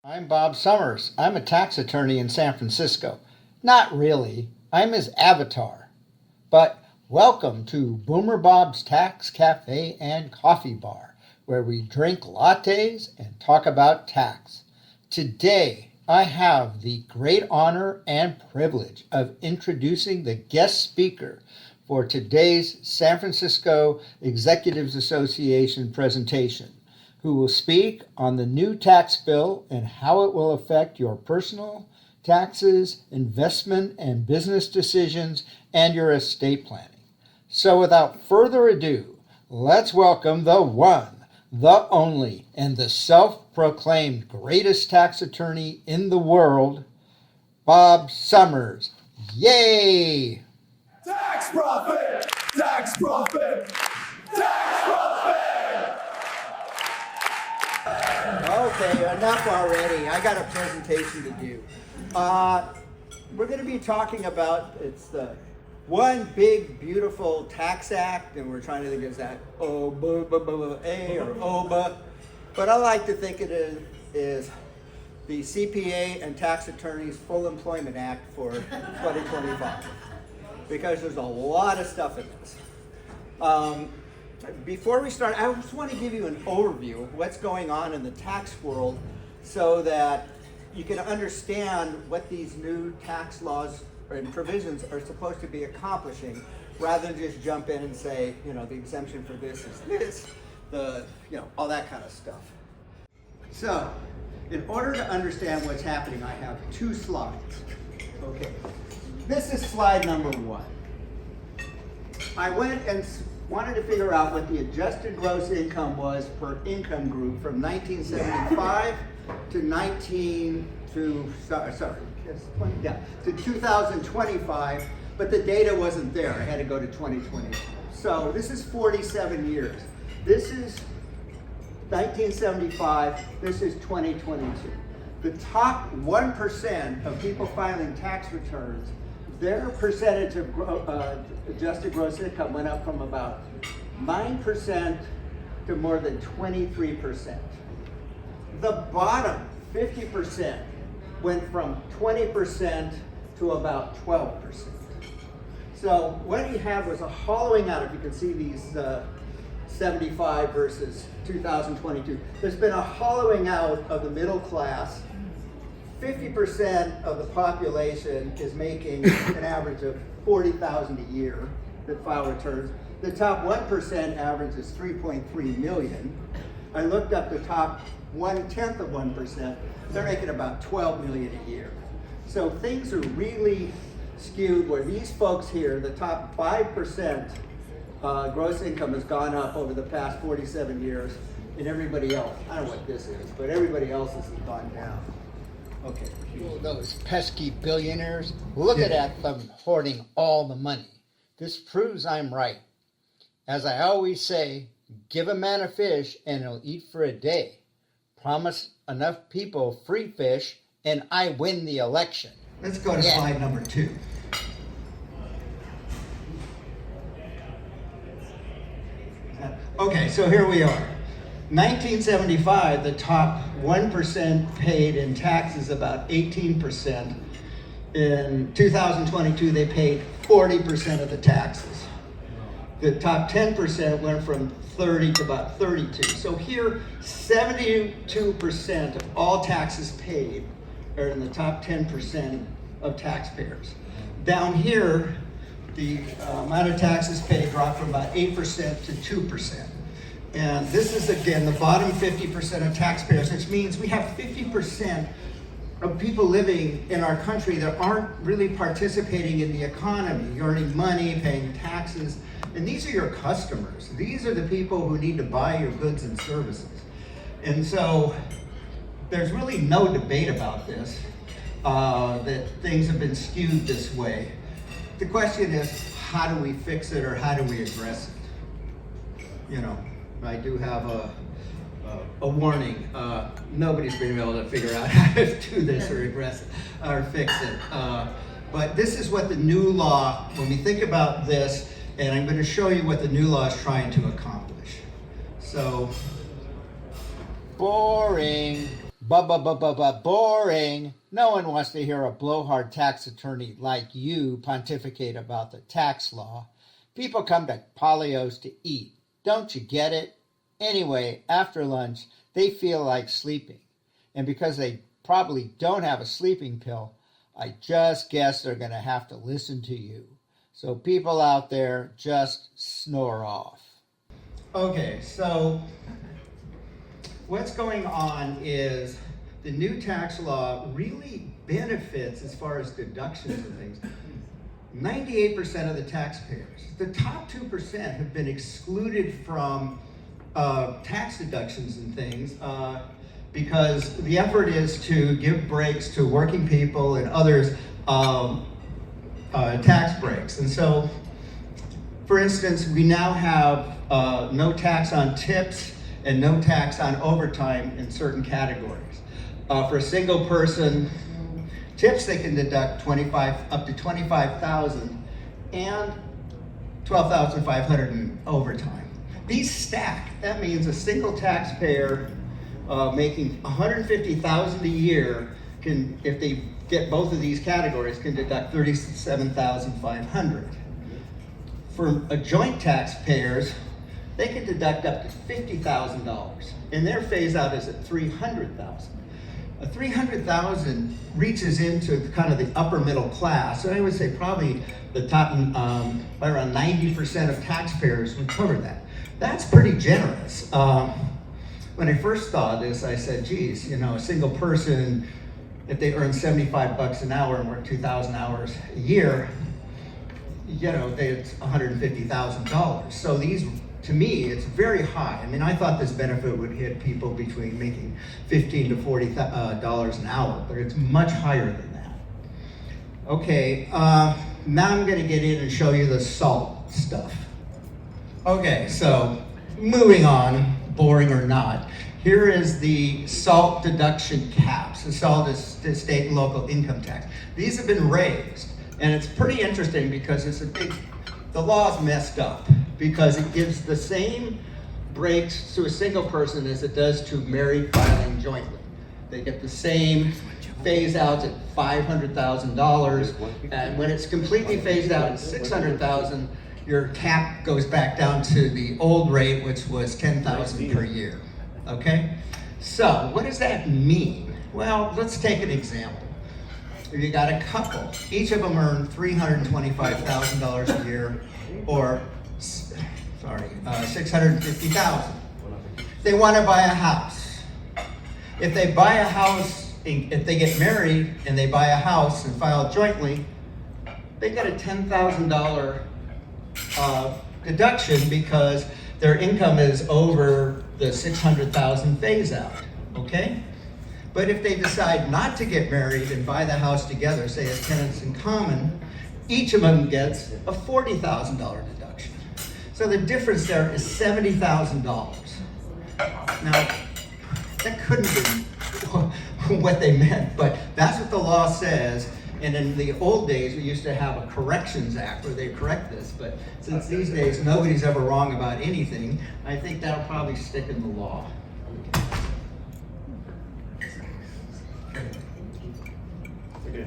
I'm Bob Sommers. I'm a tax attorney in San Francisco. Not really. I'm his avatar. But welcome to Boomer Bob's Tax Cafe and Coffee Bar, where we drink lattes and talk about tax. Today, I have the great honor and privilege of introducing the guest speaker for today's San Francisco Executives Association presentation, who will speak on the new tax bill and how it will affect your personal taxes, investment and business decisions, and your estate planning. So without further ado, let's welcome the one, the only, and the self-proclaimed greatest tax attorney in the world, Bob Sommers. Yay! Tax profit! Tax profit! Tax profit! Okay, enough already. I got a presentation to do. We're going to be talking about, it's the one big beautiful tax act, and we're trying to think, is that OBA or OBA? But I like to think it is the CPA and Tax Attorneys Full Employment Act for 2025, because there's a lot of stuff in this. Before we start, I just want to give you an overview of what's going on in the tax world so that you can understand what these new tax laws and provisions are supposed to be accomplishing, rather than just jump in and say, the exemption for this is this, all that kind of stuff. So, in order to understand what's happening, I have two slides. Okay, this is slide number one. I went and wanted to figure out what the adjusted gross income was per income group from 1975 to 2025, but the data wasn't there. I had to go to 2022. So this is 47 years. This is 1975, this is 2022. The top 1% of people filing tax returns, their percentage of adjusted gross income went up from about 9% to more than 23%. The bottom 50% went from 20% to about 12%. So what you have was a hollowing out, if you can see these 75 versus 2022. There's been a hollowing out of the middle class. 50% of the population is making an average of $40,000 a year that file returns. The top 1% average is 3.3 million. I looked up the top 1/10 of 1%. They're making about 12 million a year. So things are really skewed where these folks here, the top 5% gross income has gone up over the past 47 years, and everybody else, I don't know what this is, but everybody else has gone down. Okay. Oh, those pesky billionaires. Look at them hoarding all the money. This proves I'm right. As I always say, give a man a fish and he'll eat for a day. Promise enough people free fish and I win the election. Let's go to slide number 2. Okay, so here we are. 1975, the top 1% paid in taxes about 18%. In 2022, they paid 40% of the taxes. The top 10% went from 30 to about 32. So here, 72% of all taxes paid are in the top 10% of taxpayers. Down here, the amount of taxes paid dropped from about 8% to 2%. And this is, again, the bottom 50% of taxpayers, which means we have 50% of people living in our country that aren't really participating in the economy, earning money, paying taxes. And these are your customers. These are the people who need to buy your goods and services. And so there's really no debate about this, that things have been skewed this way. The question is, how do we fix it or how do we address it? I do have a warning. Nobody's been able to figure out how to do this or address it or fix it. But this is what the new law, when we think about this, and I'm going to show you what the new law is trying to accomplish. So, Boring. Boring. No one wants to hear a blowhard tax attorney like you pontificate about the tax law. People come to Polio's to eat. Don't you get it? Anyway, after lunch, they feel like sleeping. And because they probably don't have a sleeping pill, I just guess they're going to have to listen to you. So people out there, just snore off. Okay, so what's going on is the new tax law really benefits as far as deductions and things. 98% of the taxpayers, the top 2% have been excluded from tax deductions and things because the effort is to give breaks to working people and others, tax breaks. And so, for instance, we now have no tax on tips and no tax on overtime in certain categories. For a single person, tips they can deduct up to $25,000 and $12,500 in overtime. These stack. That means a single taxpayer making $150,000 a year can, if they get both of these categories, can deduct $37,500. For a joint taxpayers, they can deduct up to $50,000, and their phase out is at $300,000. A $300,000 reaches into kind of the upper middle class. So I would say probably the top, by around 90% of taxpayers would cover that. That's pretty generous. When I first saw this, I said, geez, a single person, if they earn $75 an hour and work 2,000 hours a year, it's $150,000. So these, to me, it's very high. I mean, I thought this benefit would hit people between making $15 to $40 an hour, but it's much higher than that. Okay, now I'm going to get in and show you the SALT stuff. Okay, so moving on, boring or not, here is the SALT deduction caps. The SALT is the state and local income tax. These have been raised, and it's pretty interesting because the law's messed up because it gives the same breaks to a single person as it does to married filing jointly. They get the same phase outs at $500,000, and when it's completely phased out at $600,000, your cap goes back down to the old rate, which was $10,000 per year. Okay? So, what does that mean? Well, let's take an example. If you got a couple, each of them earn $325,000 a year, or $650,000. They want to buy a house. If they buy a house, if they get married and they buy a house and file jointly, they get a $10,000 deduction because their income is over the $600,000 phase out. Okay? But if they decide not to get married and buy the house together, say as tenants in common, each of them gets a $40,000 deduction. So the difference there is $70,000. Now, that couldn't be what they meant, but that's what the law says. And in the old days, we used to have a Corrections Act where they correct this, but since these days nobody's ever wrong about anything, I think that'll probably stick in the law.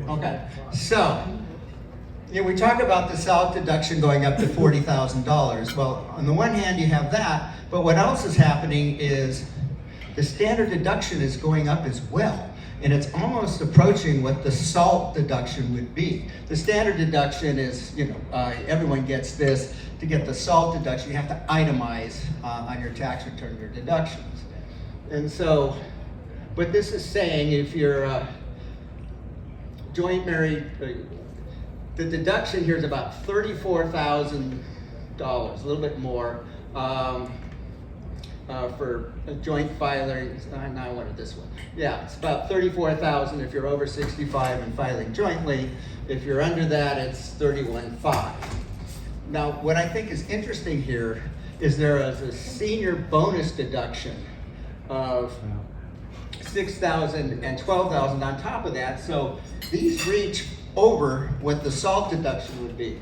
Okay, so we talk about the SALT deduction going up to $40,000. Well, on the one hand, you have that, but what else is happening is the standard deduction is going up as well. And it's almost approaching what the SALT deduction would be. The standard deduction is, everyone gets this. To get the SALT deduction, you have to itemize on your tax return your deductions. And so, what this is saying, if you're joint married, the deduction here is about $34,000, a little bit more. For a joint filing, no, I wanted this one. Yeah, it's about $34,000 if you're over 65 and filing jointly. If you're under that, it's $31,500. Now, what I think is interesting here is there is a senior bonus deduction of $6,000 and $12,000 on top of that. So these reach over what the SALT deduction would be.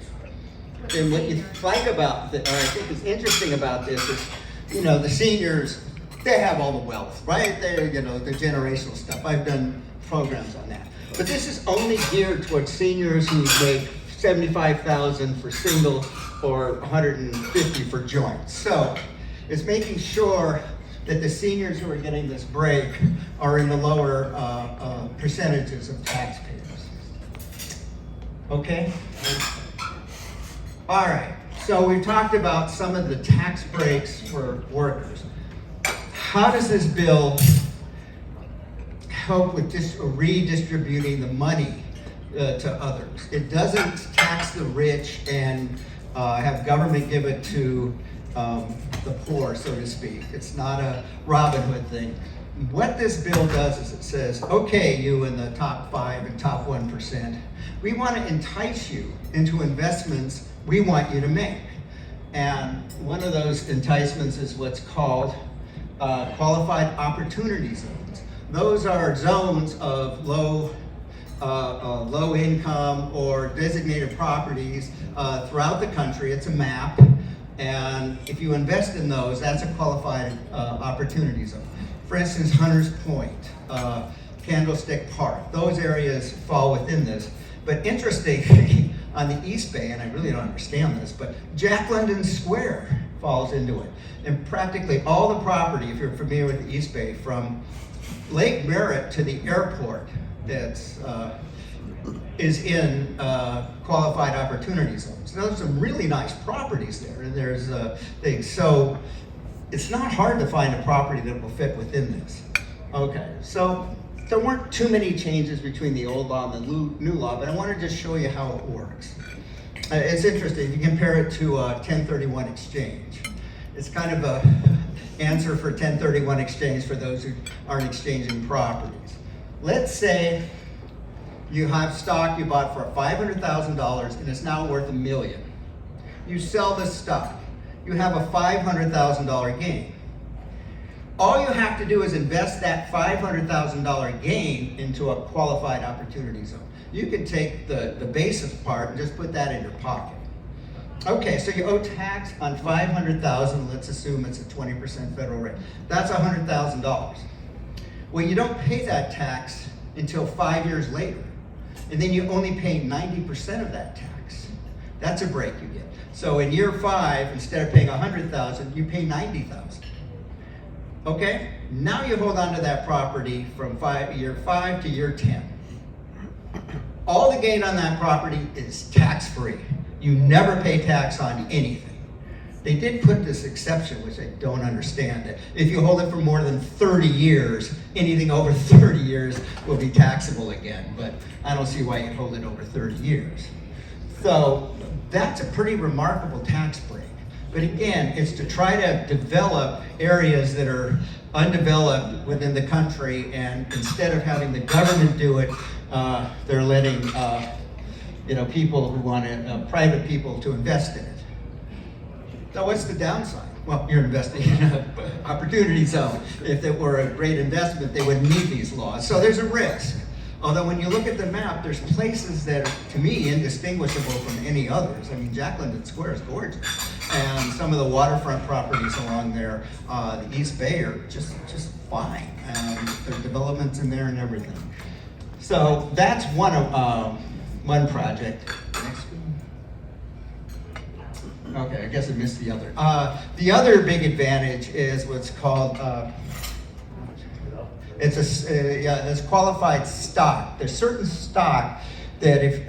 And what you think about, or I think is interesting about this is, the seniors, they have all the wealth, right? They, you know, the generational stuff. I've done programs on that. But this is only geared towards seniors who make $75,000 for single or $150 for joint. So it's making sure that the seniors who are getting this break are in the lower percentages of taxpayers. Okay? All right, so we've talked about some of the tax breaks for workers. How does this bill help with redistributing the money to others? It doesn't tax the rich and have government give it to the poor, so to speak. It's not a Robin Hood thing. What this bill does is it says, okay, you in the top 5 and top 1%, we want to entice you into investments we want you to make. And one of those enticements is what's called qualified opportunity zones. Those are zones of low income or designated properties throughout the country. It's a map. And if you invest in those, that's a qualified opportunity zone. For instance, Hunters Point, Candlestick Park, those areas fall within this. But interestingly, on the East Bay, and I really don't understand this, but Jack London Square falls into it. And practically all the property, if you're familiar with the East Bay, from Lake Merritt to the airport, that's is in qualified opportunity zones. Now, there's some really nice properties there, and there's things. So it's not hard to find a property that will fit within this. Okay, so there weren't too many changes between the old law and the new law, but I want to just show you how it works. It's interesting, if you compare it to a 1031 exchange. It's kind of a answer for 1031 exchange for those who aren't exchanging properties. Let's say you have stock you bought for $500,000 and it's now worth $1 million. You sell this stock. You have a $500,000 gain. All you have to do is invest that $500,000 gain into a qualified opportunity zone. You can take the basis part and just put that in your pocket. Okay, so you owe tax on $500,000. Let's assume it's a 20% federal rate. That's $100,000. Well, you don't pay that tax until 5 years later. And then you only pay 90% of that tax. That's a break you get. So in year 5, instead of paying $100,000, you pay $90,000. Okay? Now you hold on to that property from year 5 to year 10. All the gain on that property is tax-free. You never pay tax on anything. They did put this exception, which I don't understand. That if you hold it for more than 30 years, anything over 30 years will be taxable again. But I don't see why you'd hold it over 30 years. So that's a pretty remarkable tax break. But again, it's to try to develop areas that are undeveloped within the country, and instead of having the government do it, they're letting people who want private people to invest in it. So what's the downside? Well, you're investing in an opportunity zone. If it were a great investment, they wouldn't need these laws. So there's a risk. Although when you look at the map, there's places that are, to me, indistinguishable from any others. I mean, Jack London Square is gorgeous. And some of the waterfront properties along there, the East Bay, are just fine. There are developments in there and everything. So that's one project. Next one. Okay, I guess I missed the other. The other big advantage is what's called it's qualified stock. There's certain stock that if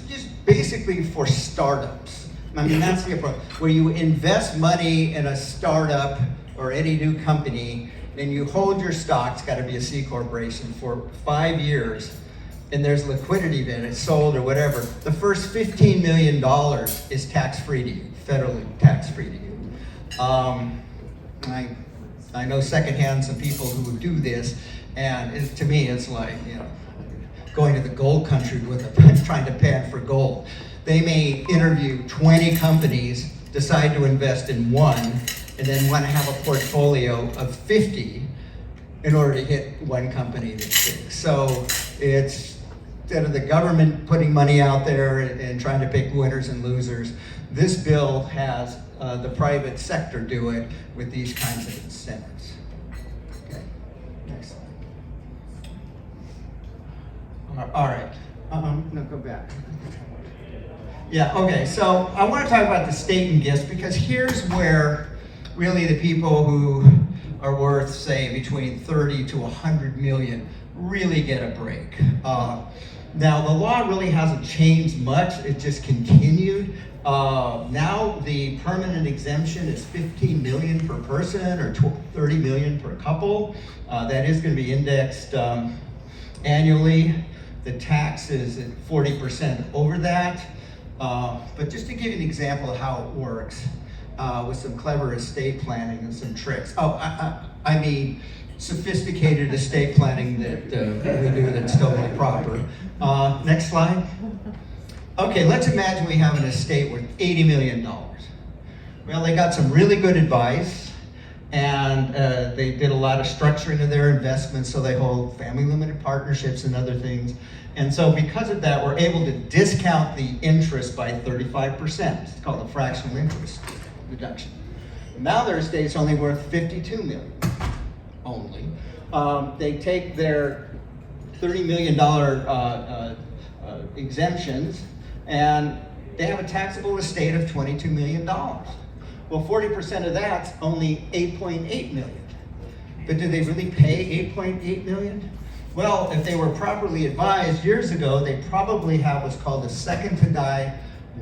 just basically for startups. I mean, that's the approach. Where you invest money in a startup or any new company, and you hold your stock. It's got to be a C corporation for 5 years. And there's liquidity then, it's sold or whatever, the first $15 million is tax-free to you, federally tax-free to you. I know secondhand some people who would do this, and to me it's like, going to the gold country with trying to pan for gold. They may interview 20 companies, decide to invest in one, and then want to have a portfolio of 50 in order to hit one company that's big. So it's, instead of the government putting money out there and trying to pick winners and losers, this bill has the private sector do it with these kinds of incentives. All right. No, go back. Yeah, okay, so I want to talk about the state and gifts because here's where really the people who are worth, say, between 30 to 100 million really get a break. Now, the law really hasn't changed much, it just continued. Now the permanent exemption is 15 million per person or 30 million per couple. That is going to be indexed annually. The tax is at 40% over that. But just to give you an example of how it works, with some clever estate planning and some tricks. I mean, sophisticated estate planning that we do that's totally proper. Next slide. Okay, let's imagine we have an estate worth $80 million. Well, they got some really good advice, and they did a lot of structuring of their investments, so they hold family limited partnerships and other things. And so because of that, we're able to discount the interest by 35%. It's called a fractional interest reduction. Now their estate's only worth 52 million only. They take their $30 million exemptions, and they have a taxable estate of $22 million. Well, 40% of that's only 8.8 million. But do they really pay 8.8 million? Well, if they were properly advised years ago, they probably have what's called a second to die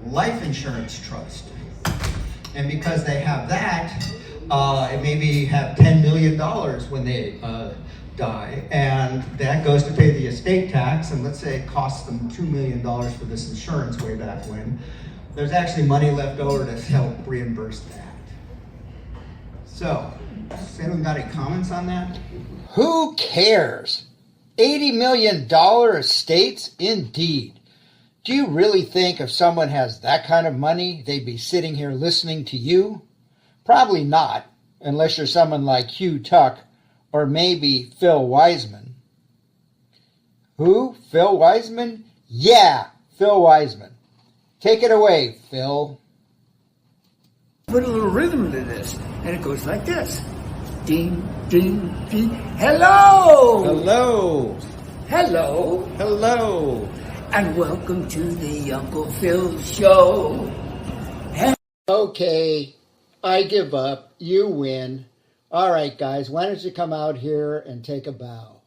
life insurance trust. And because they have that, it maybe have $10 million when they die, and that goes to pay the estate tax, and let's say it costs them $2 million for this insurance way back when. There's actually money left over to help reimburse that. So, has anyone got any comments on that? Who cares? $80 million estates? Indeed. Do you really think if someone has that kind of money, they'd be sitting here listening to you? Probably not, unless you're someone like Hugh Tuck or maybe Phil Wiseman. Who? Phil Wiseman? Yeah, Phil Wiseman. Take it away, Phil. Put a little rhythm to this, and it goes like this. Ding, ding, ding. Hello! Hello. Hello! Hello. And welcome to the Uncle Phil Show. Okay, I give up. You win. All right, guys, why don't you come out here and take a bow?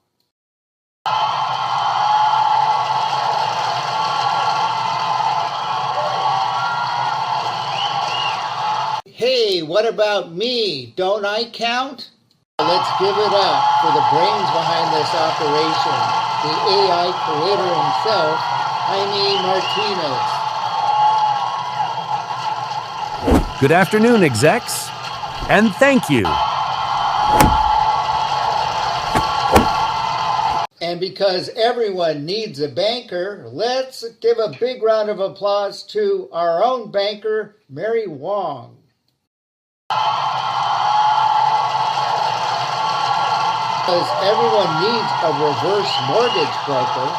Hey, what about me? Don't I count? Let's give it up for the brains behind this operation, the AI creator himself, Jaime Martinez. Good afternoon, execs, and thank you. And because everyone needs a banker, let's give a big round of applause to our own banker, Mary Wong. Because everyone needs a reverse mortgage broker.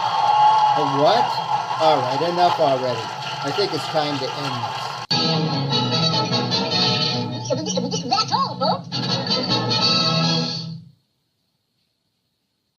A what? All right, enough already. I think it's time to end this.